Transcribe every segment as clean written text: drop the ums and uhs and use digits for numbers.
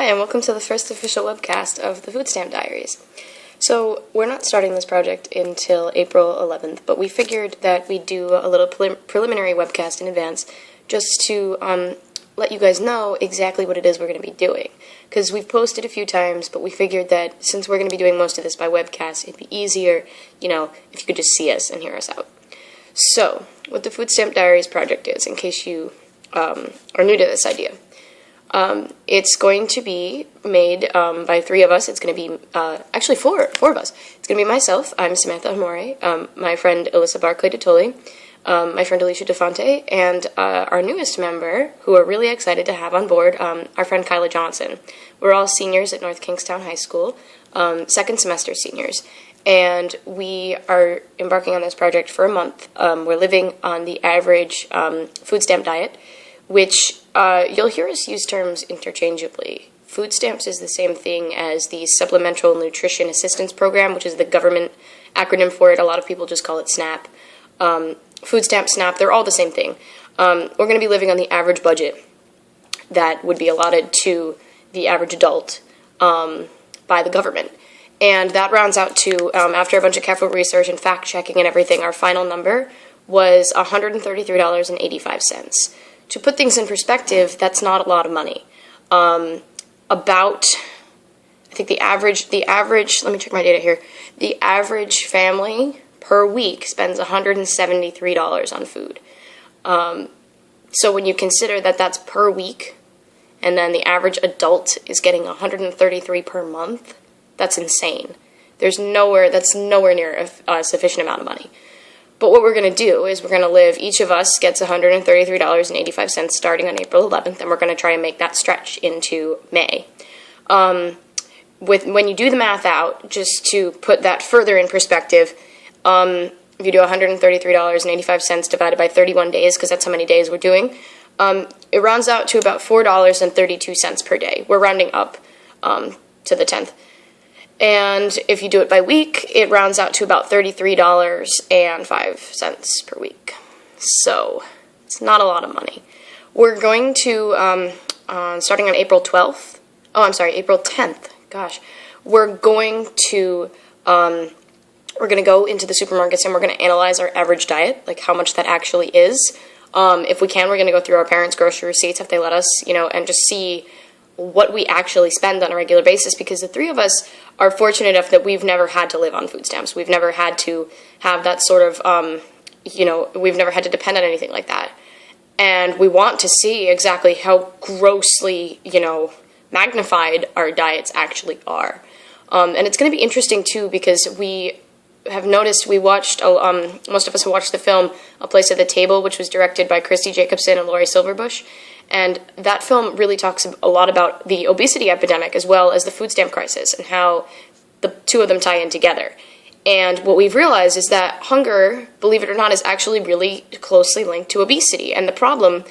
Hi, and welcome to the first official webcast of the Food Stamp Diaries. So, we're not starting this project until April 11th, but we figured that we'd do a little preliminary webcast in advance just to let you guys know exactly what it is we're going to be doing. Because we've posted a few times, but we figured that since we're going to be doing most of this by webcast, it'd be easier, if you could just see us and hear us out. So, what the Food Stamp Diaries project is, in case you are new to this idea. It's going to be made by three of us. It's going to be, actually four of us. It's going to be myself, I'm Samantha Amore, my friend Alyssa Barclay DeTolli, my friend Alicia DeFonte, and our newest member, who we're really excited to have on board, our friend Kyla Johnson. We're all seniors at North Kingstown High School, second semester seniors, and we are embarking on this project for a month. We're living on the average food stamp diet, which you'll hear us use terms interchangeably. Food stamps is the same thing as the Supplemental Nutrition Assistance Program, which is the government acronym for it. A lot of people just call it SNAP. Food stamp, SNAP, they're all the same thing. We're going to be living on the average budget that would be allotted to the average adult by the government. And that rounds out to, after a bunch of careful research and fact-checking and everything, our final number was $133.85. To put things in perspective, that's not a lot of money. I think the average, let me check my data here, the average family per week spends $173 on food. So when you consider that that's per week, and then the average adult is getting $133 per month, that's insane. That's nowhere near a sufficient amount of money. But what we're going to do is we're going to live, each of us gets $133.85 starting on April 11th, and we're going to try and make that stretch into May. When you do the math out, just to put that further in perspective, if you do $133.85 divided by 31 days, because that's how many days we're doing, it rounds out to about $4.32 per day. We're rounding up to the 10th. And if you do it by week, it rounds out to about $33.05 per week. So, it's not a lot of money. We're going to, starting on April 10th, we're going to go into the supermarkets and we're going to analyze our average diet, like how much that actually is. If we can, we're going to go through our parents' grocery receipts if they let us, and just see what we actually spend on a regular basis, because the three of us are fortunate enough that we've never had to live on food stamps. We've never had to have that sort of, we've never had to depend on anything like that. And we want to see exactly how grossly, magnified our diets actually are. And it's going to be interesting, too, because we have noticed, most of us have watched the film A Place at the Table, which was directed by Christy Jacobson and Laurie Silverbush. And that film really talks a lot about the obesity epidemic as well as the food stamp crisis and how the two of them tie in together. And what we've realized is that hunger, believe it or not, is actually really closely linked to obesity. And the problem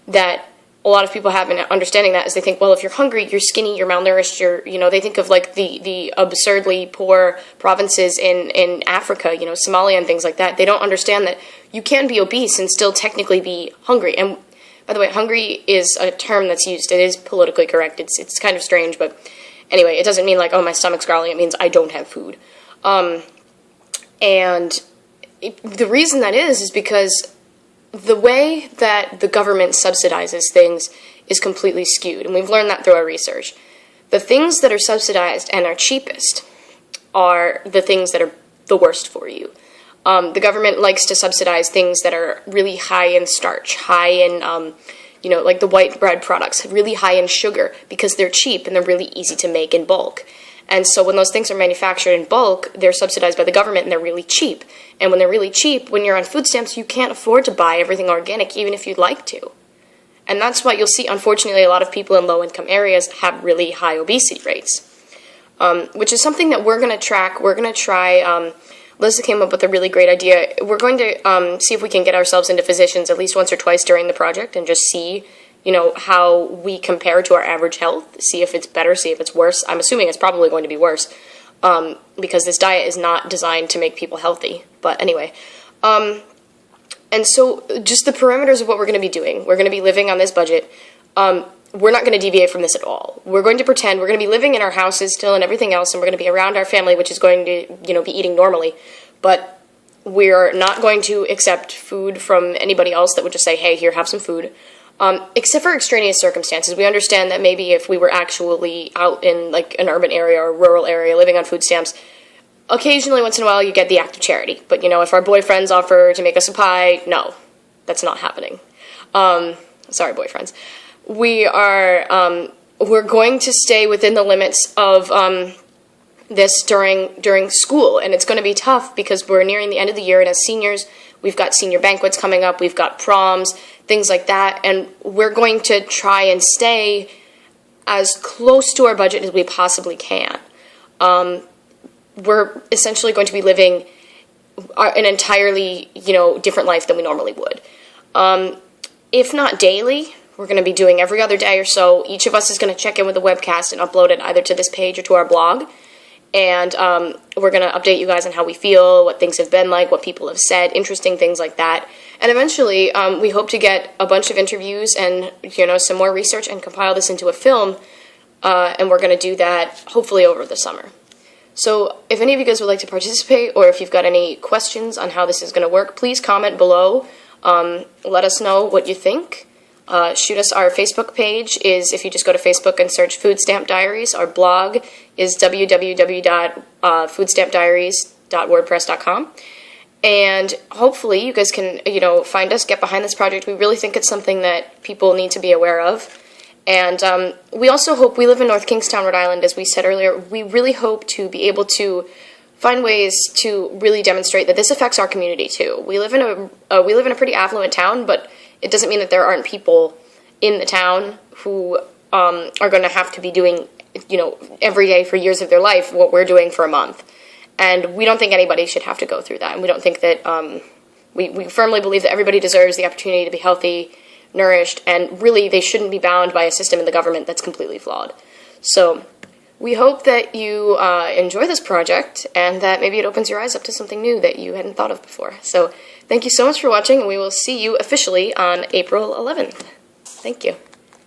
that a lot of people have in understanding that is they think, well, if you're hungry, you're skinny, you're malnourished, they think of like the absurdly poor provinces in Africa, Somalia and things like that. They don't understand that you can be obese and still technically be hungry. And by the way, hungry is a term that's used. It is politically correct. It's kind of strange, but anyway, it doesn't mean like, oh, my stomach's growling. It means I don't have food. The reason that is because the way that the government subsidizes things is completely skewed, and we've learned that through our research. The things that are subsidized and are cheapest are the things that are the worst for you. The government likes to subsidize things that are really high in starch, high in, like the white bread products, really high in sugar, because they're cheap and they're really easy to make in bulk. And so when those things are manufactured in bulk, they're subsidized by the government and they're really cheap. And when they're really cheap, when you're on food stamps, you can't afford to buy everything organic, even if you'd like to. And that's why you'll see, unfortunately, a lot of people in low-income areas have really high obesity rates, which is something that we're going to track. We're going to try... Alyssa came up with a really great idea. We're going to see if we can get ourselves into physicians at least once or twice during the project and just see, how we compare to our average health, see if it's better, see if it's worse. I'm assuming it's probably going to be worse because this diet is not designed to make people healthy. But anyway, and so just the parameters of what we're going to be doing. We're going to be living on this budget. we're not going to deviate from this at all. We're going to pretend we're going to be living in our houses still and everything else, and we're going to be around our family, which is going to, be eating normally. But we're not going to accept food from anybody else that would just say, hey, here, have some food. Except for extraneous circumstances. We understand that maybe if we were actually out in, like, an urban area or rural area living on food stamps, occasionally, once in a while, you get the act of charity. But, if our boyfriends offer to make us a pie, no, that's not happening. Sorry, boyfriends. We're going to stay within the limits of this during school, and it's going to be tough because we're nearing the end of the year, and as seniors, we've got senior banquets coming up, we've got proms, things like that, and we're going to try and stay as close to our budget as we possibly can. We're essentially going to be living an entirely, different life than we normally would. If not daily, we're going to be doing every other day or so. Each of us is going to check in with the webcast and upload it either to this page or to our blog. And we're going to update you guys on how we feel, what things have been like, what people have said, interesting things like that. And eventually, we hope to get a bunch of interviews and, some more research and compile this into a film. And we're going to do that hopefully over the summer. So if any of you guys would like to participate, or if you've got any questions on how this is going to work, please comment below. Let us know what you think. Shoot us. Our Facebook page is, if you just go to Facebook and search Food Stamp Diaries. Our blog is www.foodstampdiaries.wordpress.com. And hopefully you guys can, find us, get behind this project. We really think it's something that people need to be aware of. And we also hope, we live in North Kingstown, Rhode Island, as we said earlier. We really hope to be able to find ways to really demonstrate that this affects our community too. We live in a pretty affluent town, but it doesn't mean that there aren't people in the town who are going to have to be doing, every day for years of their life what we're doing for a month. And we don't think anybody should have to go through that. And we don't think that, we firmly believe that everybody deserves the opportunity to be healthy, nourished, and really they shouldn't be bound by a system in the government that's completely flawed. So we hope that you enjoy this project and that maybe it opens your eyes up to something new that you hadn't thought of before. So thank you so much for watching, and we will see you officially on April 11th. Thank you.